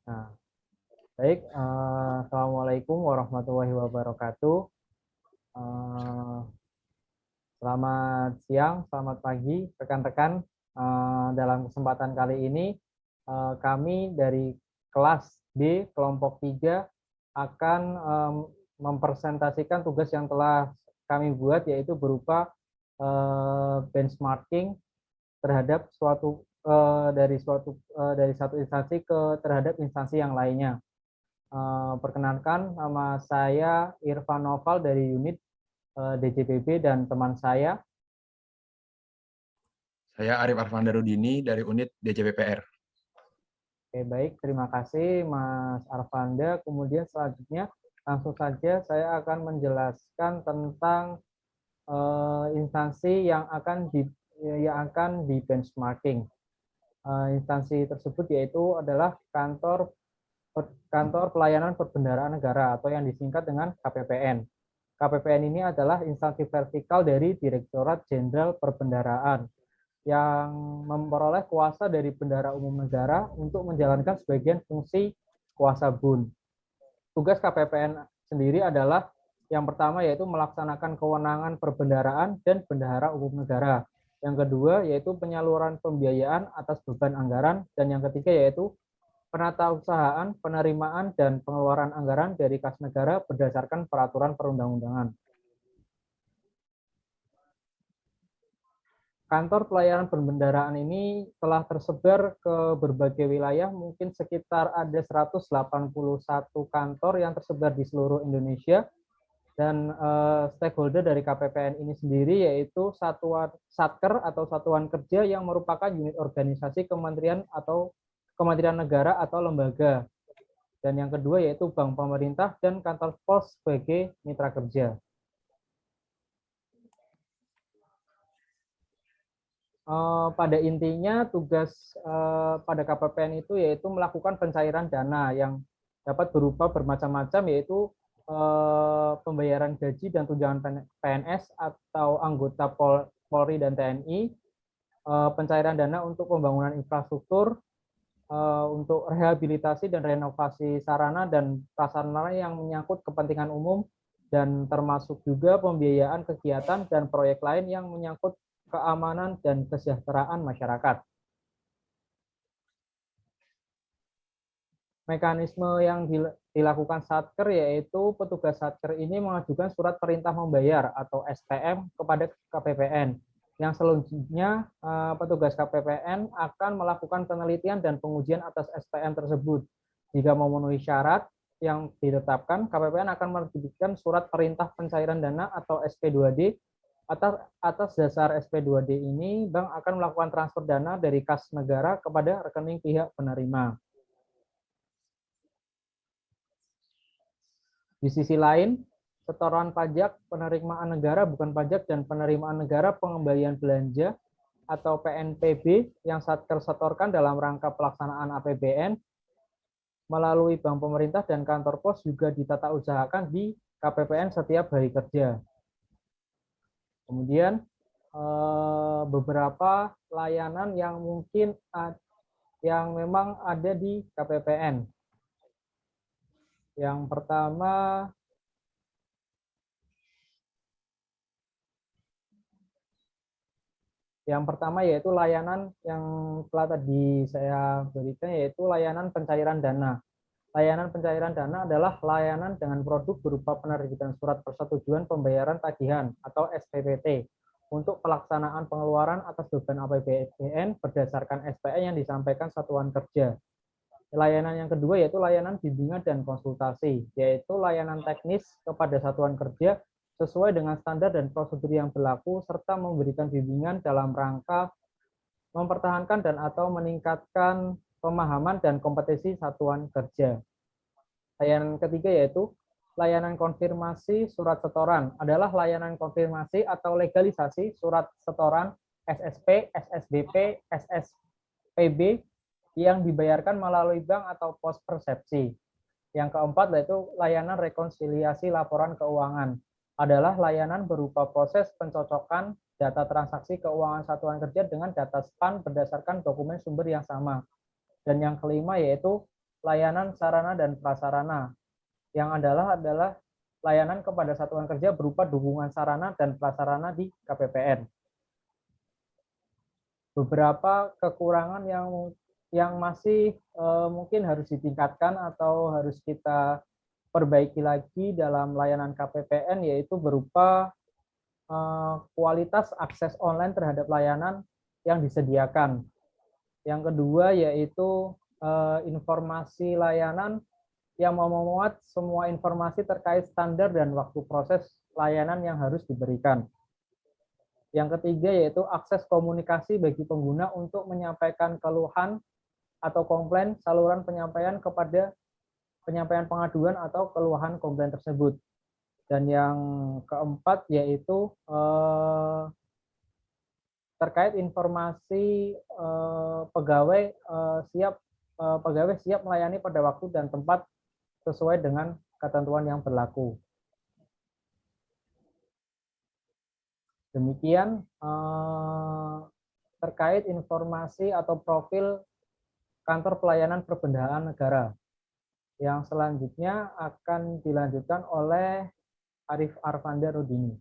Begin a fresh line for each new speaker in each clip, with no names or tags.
Nah, baik. Assalamualaikum warahmatullahi wabarakatuh. Eh, Selamat siang, selamat pagi, rekan-rekan. Dalam kesempatan kali ini, kami dari kelas B, kelompok 3, akan mempresentasikan tugas yang telah kami buat, yaitu berupa benchmarking terhadap dari satu instansi terhadap instansi yang lainnya. Perkenalkan, nama saya Irfan Noval dari unit DJPB dan teman saya.
Saya Arif Arfandarudini dari unit DJPPR.
Oke, baik, terima kasih Mas Arfanda. Kemudian selanjutnya langsung saja saya akan menjelaskan tentang instansi yang akan di benchmarking. Instansi tersebut yaitu adalah Kantor Pelayanan Perbendaharaan Negara atau yang disingkat dengan KPPN. KPPN ini adalah instansi vertikal dari Direktorat Jenderal Perbendaharaan yang memperoleh kuasa dari Bendahara Umum Negara untuk menjalankan sebagian fungsi kuasa BUN. Tugas KPPN sendiri adalah yang pertama yaitu melaksanakan kewenangan perbendaharaan dan bendahara umum negara. Yang kedua yaitu penyaluran pembiayaan atas beban anggaran, dan yang ketiga yaitu penatausahaan, penerimaan, dan pengeluaran anggaran dari kas negara berdasarkan peraturan perundang-undangan. Kantor pelayanan perbendaharaan ini telah tersebar ke berbagai wilayah, mungkin sekitar ada 181 kantor yang tersebar di seluruh Indonesia, dan stakeholder dari KPPN ini sendiri yaitu satuan satker atau satuan kerja yang merupakan unit organisasi kementerian negara atau lembaga. Dan yang kedua yaitu bank pemerintah dan kantor pos sebagai mitra kerja. Pada intinya tugas pada KPPN itu yaitu melakukan pencairan dana yang dapat berupa bermacam-macam, yaitu pembayaran gaji dan tunjangan PNS atau anggota Polri dan TNI, pencairan dana untuk pembangunan infrastruktur, untuk rehabilitasi dan renovasi sarana dan prasarana yang menyangkut kepentingan umum, dan termasuk juga pembiayaan kegiatan dan proyek lain yang menyangkut keamanan dan kesejahteraan masyarakat. Mekanisme yang dilakukan Satker yaitu petugas Satker ini mengajukan surat perintah membayar atau SPM kepada KPPN. Yang selanjutnya petugas KPPN akan melakukan penelitian dan pengujian atas SPM tersebut. Jika memenuhi syarat yang ditetapkan, KPPN akan menerbitkan surat perintah pencairan dana atau SP2D. Atas dasar SP2D ini, bank akan melakukan transfer dana dari kas negara kepada rekening pihak penerima. Di sisi lain, setoran pajak, penerimaan negara bukan pajak, dan penerimaan negara pengembalian belanja atau PNPB yang Satker setorkan dalam rangka pelaksanaan APBN melalui bank pemerintah dan kantor pos juga ditata usahakan di KPPN setiap hari kerja. Kemudian beberapa layanan yang mungkin yang memang ada di KPPN. Yang pertama yaitu layanan yang telah tadi saya berikan, yaitu layanan pencairan dana. Layanan pencairan dana adalah layanan dengan produk berupa penerbitan surat persetujuan pembayaran tagihan atau SPPT untuk pelaksanaan pengeluaran atas beban APBN berdasarkan SPN yang disampaikan satuan kerja. Layanan yang kedua yaitu layanan bimbingan dan konsultasi, yaitu layanan teknis kepada satuan kerja sesuai dengan standar dan prosedur yang berlaku, serta memberikan bimbingan dalam rangka mempertahankan dan atau meningkatkan pemahaman dan kompetensi satuan kerja. Layanan ketiga yaitu layanan konfirmasi surat setoran, adalah layanan konfirmasi atau legalisasi surat setoran SSP, SSBP, SSPB yang dibayarkan melalui bank atau pos persepsi. Yang keempat yaitu layanan rekonsiliasi laporan keuangan, adalah layanan berupa proses pencocokan data transaksi keuangan satuan kerja dengan data SPAN berdasarkan dokumen sumber yang sama. Dan yang kelima yaitu layanan sarana dan prasarana, yang adalah layanan kepada satuan kerja berupa dukungan sarana dan prasarana di KPPN. Beberapa kekurangan yang masih mungkin harus ditingkatkan atau harus kita perbaiki lagi dalam layanan KPPN yaitu berupa kualitas akses online terhadap layanan yang disediakan. Yang kedua yaitu informasi layanan yang memuat semua informasi terkait standar dan waktu proses layanan yang harus diberikan. Yang ketiga yaitu akses komunikasi bagi pengguna untuk menyampaikan keluhan atau komplain saluran penyampaian pengaduan atau keluhan komplain tersebut. Dan yang keempat yaitu terkait informasi pegawai siap melayani pada waktu dan tempat sesuai dengan ketentuan yang berlaku. Demikian terkait informasi atau profil kantor pelayanan perbendaharaan negara. Yang selanjutnya akan dilanjutkan oleh Arif Arfanda Rudini.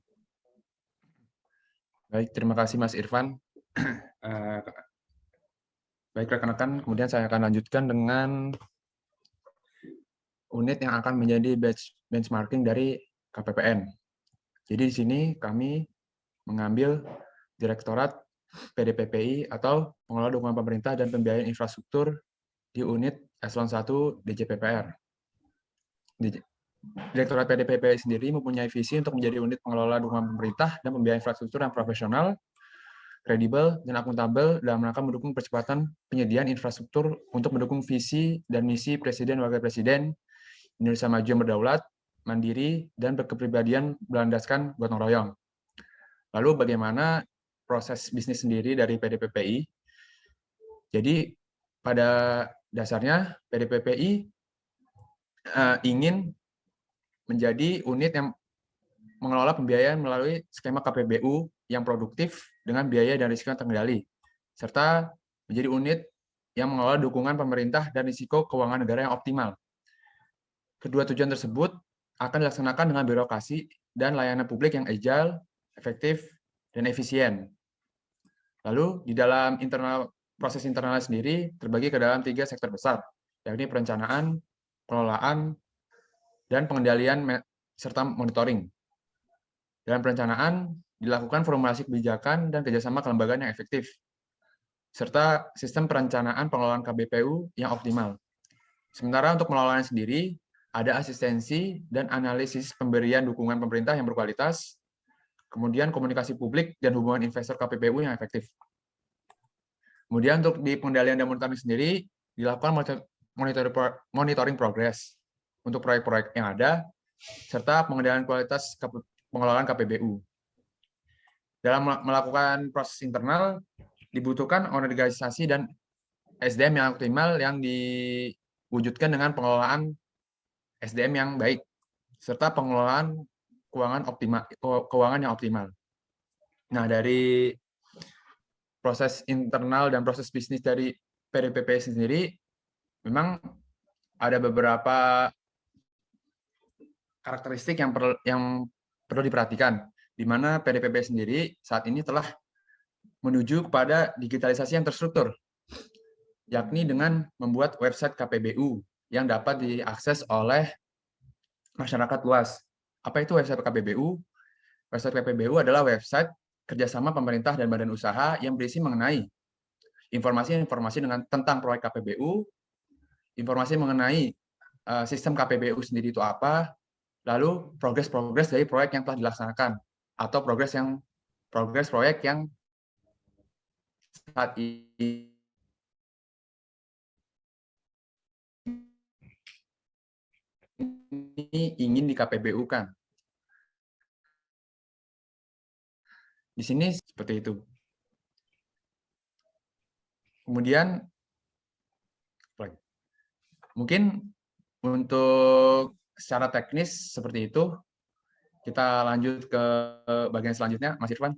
Baik, terima kasih Mas Irfan. Baik rekan-rekan, kemudian saya akan lanjutkan dengan unit yang akan menjadi benchmarking dari KPPN. Jadi di sini kami mengambil Direktorat PDPPI atau Pengelola Dukungan Pemerintah dan Pembiayaan Infrastruktur di unit Eselon 1 DJPPR. Direktorat PDPPI sendiri mempunyai visi untuk menjadi unit pengelola dukungan pemerintah dan pembiayaan infrastruktur yang profesional, kredibel, dan akuntabel dalam rangka mendukung percepatan penyediaan infrastruktur untuk mendukung visi dan misi Presiden Wakil Presiden Indonesia Maju yang Berdaulat, Mandiri, dan berkepribadian berlandaskan gotong royong. Lalu bagaimana proses bisnis sendiri dari PDPPI? Jadi pada dasarnya PDPPI ingin menjadi unit yang mengelola pembiayaan melalui skema KPBU yang produktif dengan biaya dan risiko yang terkendali, serta menjadi unit yang mengelola dukungan pemerintah dan risiko keuangan negara yang optimal. Kedua tujuan tersebut akan dilaksanakan dengan birokrasi dan layanan publik yang agile, efektif, dan efisien. Lalu di dalam proses internal sendiri terbagi ke dalam 3 sektor besar, yakni perencanaan, pengelolaan, dan pengendalian serta monitoring. Dalam perencanaan, dilakukan formulasi kebijakan dan kerjasama kelembagaan yang efektif, serta sistem perencanaan pengelolaan KBPU yang optimal. Sementara untuk pengelolaan sendiri, ada asistensi dan analisis pemberian dukungan pemerintah yang berkualitas, kemudian komunikasi publik dan hubungan investor KPPU yang efektif. Kemudian untuk di pengendalian dan monitoring sendiri, dilakukan monitoring progress untuk proyek-proyek yang ada, serta pengendalian kualitas pengelolaan KPBU. Dalam melakukan proses internal, dibutuhkan organisasi dan SDM yang optimal yang diwujudkan dengan pengelolaan SDM yang baik, serta pengelolaan keuangan yang optimal. Nah, dari proses internal dan proses bisnis dari PDPPI sendiri, memang ada beberapa karakteristik yang perlu diperhatikan, di mana PDPPI sendiri saat ini telah menuju kepada digitalisasi yang terstruktur, yakni dengan membuat website KPBU yang dapat diakses oleh masyarakat luas. Apa itu website KPBU? Website KPBU adalah website kerjasama pemerintah dan badan usaha yang berisi mengenai informasi-informasi tentang proyek KPBU, informasi mengenai sistem KPBU sendiri itu apa, lalu progres dari proyek yang telah dilaksanakan, atau progres proyek yang saat ini ingin di KPBU-kan. Di sini seperti itu. Kemudian, mungkin untuk secara teknis seperti itu, kita lanjut ke bagian selanjutnya, Mas Irfan.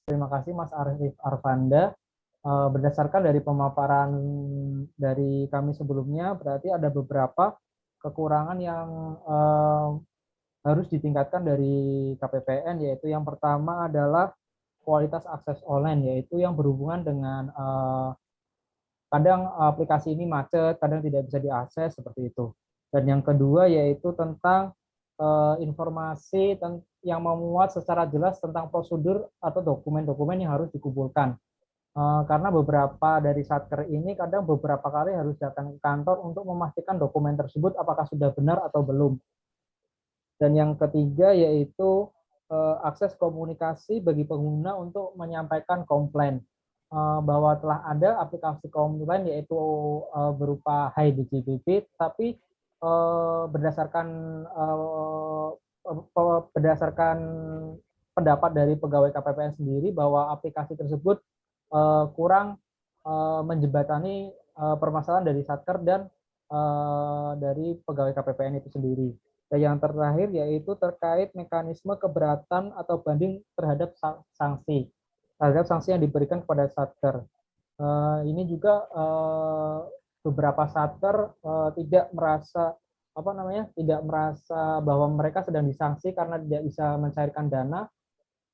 Terima kasih Mas Arif Arfanda. Berdasarkan dari pemaparan dari kami sebelumnya, berarti ada beberapa kekurangan yang harus ditingkatkan dari KPPN, yaitu yang pertama adalah kualitas akses online, yaitu yang berhubungan dengan kadang aplikasi ini macet, kadang tidak bisa diakses seperti itu. Dan yang kedua yaitu tentang informasi yang memuat secara jelas tentang prosedur atau dokumen-dokumen yang harus dikumpulkan. Karena beberapa dari satker ini kadang beberapa kali harus datang ke kantor untuk memastikan dokumen tersebut apakah sudah benar atau belum. Dan yang ketiga yaitu akses komunikasi bagi pengguna untuk menyampaikan komplain. Bahwa telah ada aplikasi komplain yaitu berupa HiDGBB, tapi berdasarkan berdasarkan pendapat dari pegawai KPPN sendiri bahwa aplikasi tersebut kurang menjembatani permasalahan dari satker dan dari pegawai KPPN itu sendiri. Dan yang terakhir yaitu terkait mekanisme keberatan atau banding terhadap sanksi yang diberikan kepada satker. Ini juga beberapa satker tidak merasa bahwa mereka sedang disanksi karena tidak bisa mencairkan dana.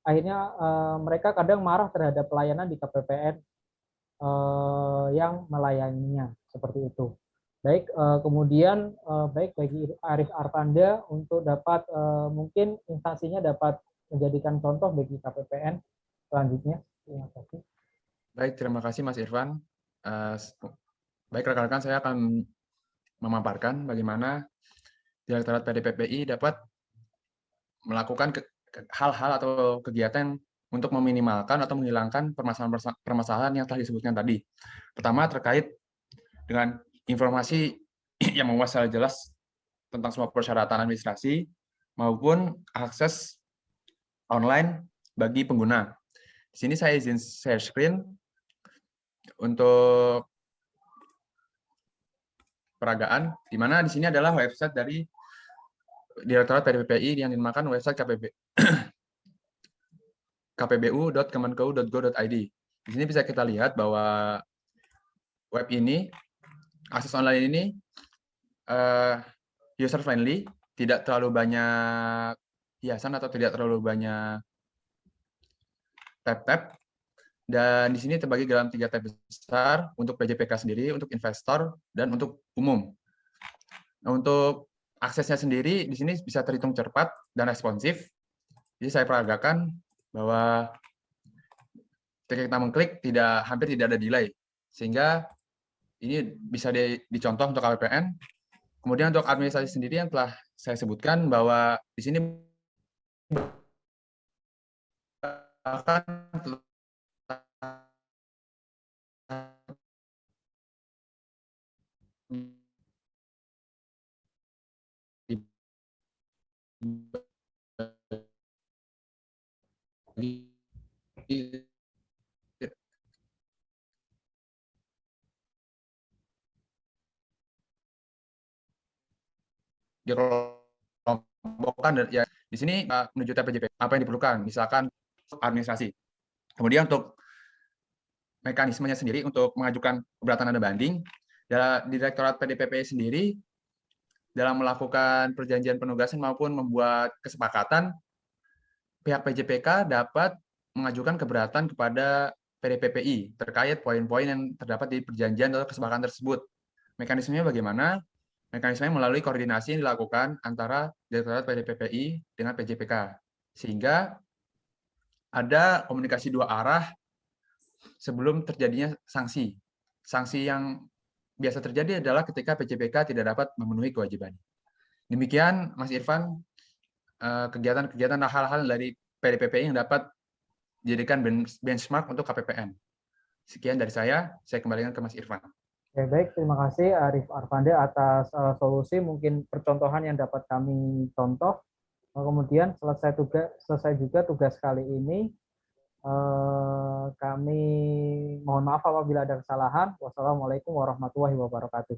Akhirnya mereka kadang marah terhadap pelayanan di KPPN yang melayaninya seperti itu. Baik, kemudian baik bagi Arif Arpanda untuk dapat mungkin instansinya dapat menjadikan contoh bagi KPPN selanjutnya. Terima kasih.
Baik, terima kasih Mas Irfan. Baik rekan-rekan, saya akan memaparkan bagaimana Direktorat PDPPI dapat melakukan hal-hal atau kegiatan untuk meminimalkan atau menghilangkan permasalahan yang telah disebutkan tadi. Pertama, terkait dengan informasi yang memuat secara jelas tentang semua persyaratan administrasi maupun akses online bagi pengguna. Di sini saya izin share screen untuk peragaan, di mana di sini adalah website dari Direktorat PDPPI yang dinamakan website kpbu.kemenku.go.id. Di sini bisa kita lihat bahwa web ini, akses online ini user friendly, tidak terlalu banyak hiasan atau tidak terlalu banyak tab-tab. Dan di sini terbagi dalam 3 tab besar untuk PJPK sendiri, untuk investor, dan untuk umum. Nah, untuk aksesnya sendiri di sini bisa terhitung cepat dan responsif. Jadi saya peragakan bahwa ketika kita mengklik hampir tidak ada delay, sehingga ini bisa dicontoh untuk KPPN. Kemudian untuk administrasi sendiri yang telah saya sebutkan bahwa di sini akan dikelompokkan ya di sini menuju TPJP apa yang diperlukan, misalkan administrasi. Kemudian untuk mekanismenya sendiri untuk mengajukan keberatan tanda banding, Direktorat PDPP sendiri dalam melakukan perjanjian penugasan maupun membuat kesepakatan, pihak PJPK dapat mengajukan keberatan kepada PDPPI terkait poin-poin yang terdapat di perjanjian atau kesepakatan tersebut. Mekanismenya bagaimana? Mekanismenya melalui koordinasi yang dilakukan antara Direktorat PDPPI dengan PJPK, sehingga ada komunikasi 2 arah sebelum terjadinya sanksi. Sanksi yang biasa terjadi adalah ketika PJPK tidak dapat memenuhi kewajiban. Demikian, Mas Irfan, kegiatan-kegiatan hal-hal dari PDPPI yang dapat dijadikan benchmark untuk KPPN. Sekian dari saya kembalikan ke Mas Irfan.
Oke, baik, terima kasih Arif Arpanda atas solusi mungkin percontohan yang dapat kami contoh. Kemudian selesai juga tugas kali ini. Kami mohon maaf apabila ada kesalahan. Wassalamualaikum warahmatullahi wabarakatuh.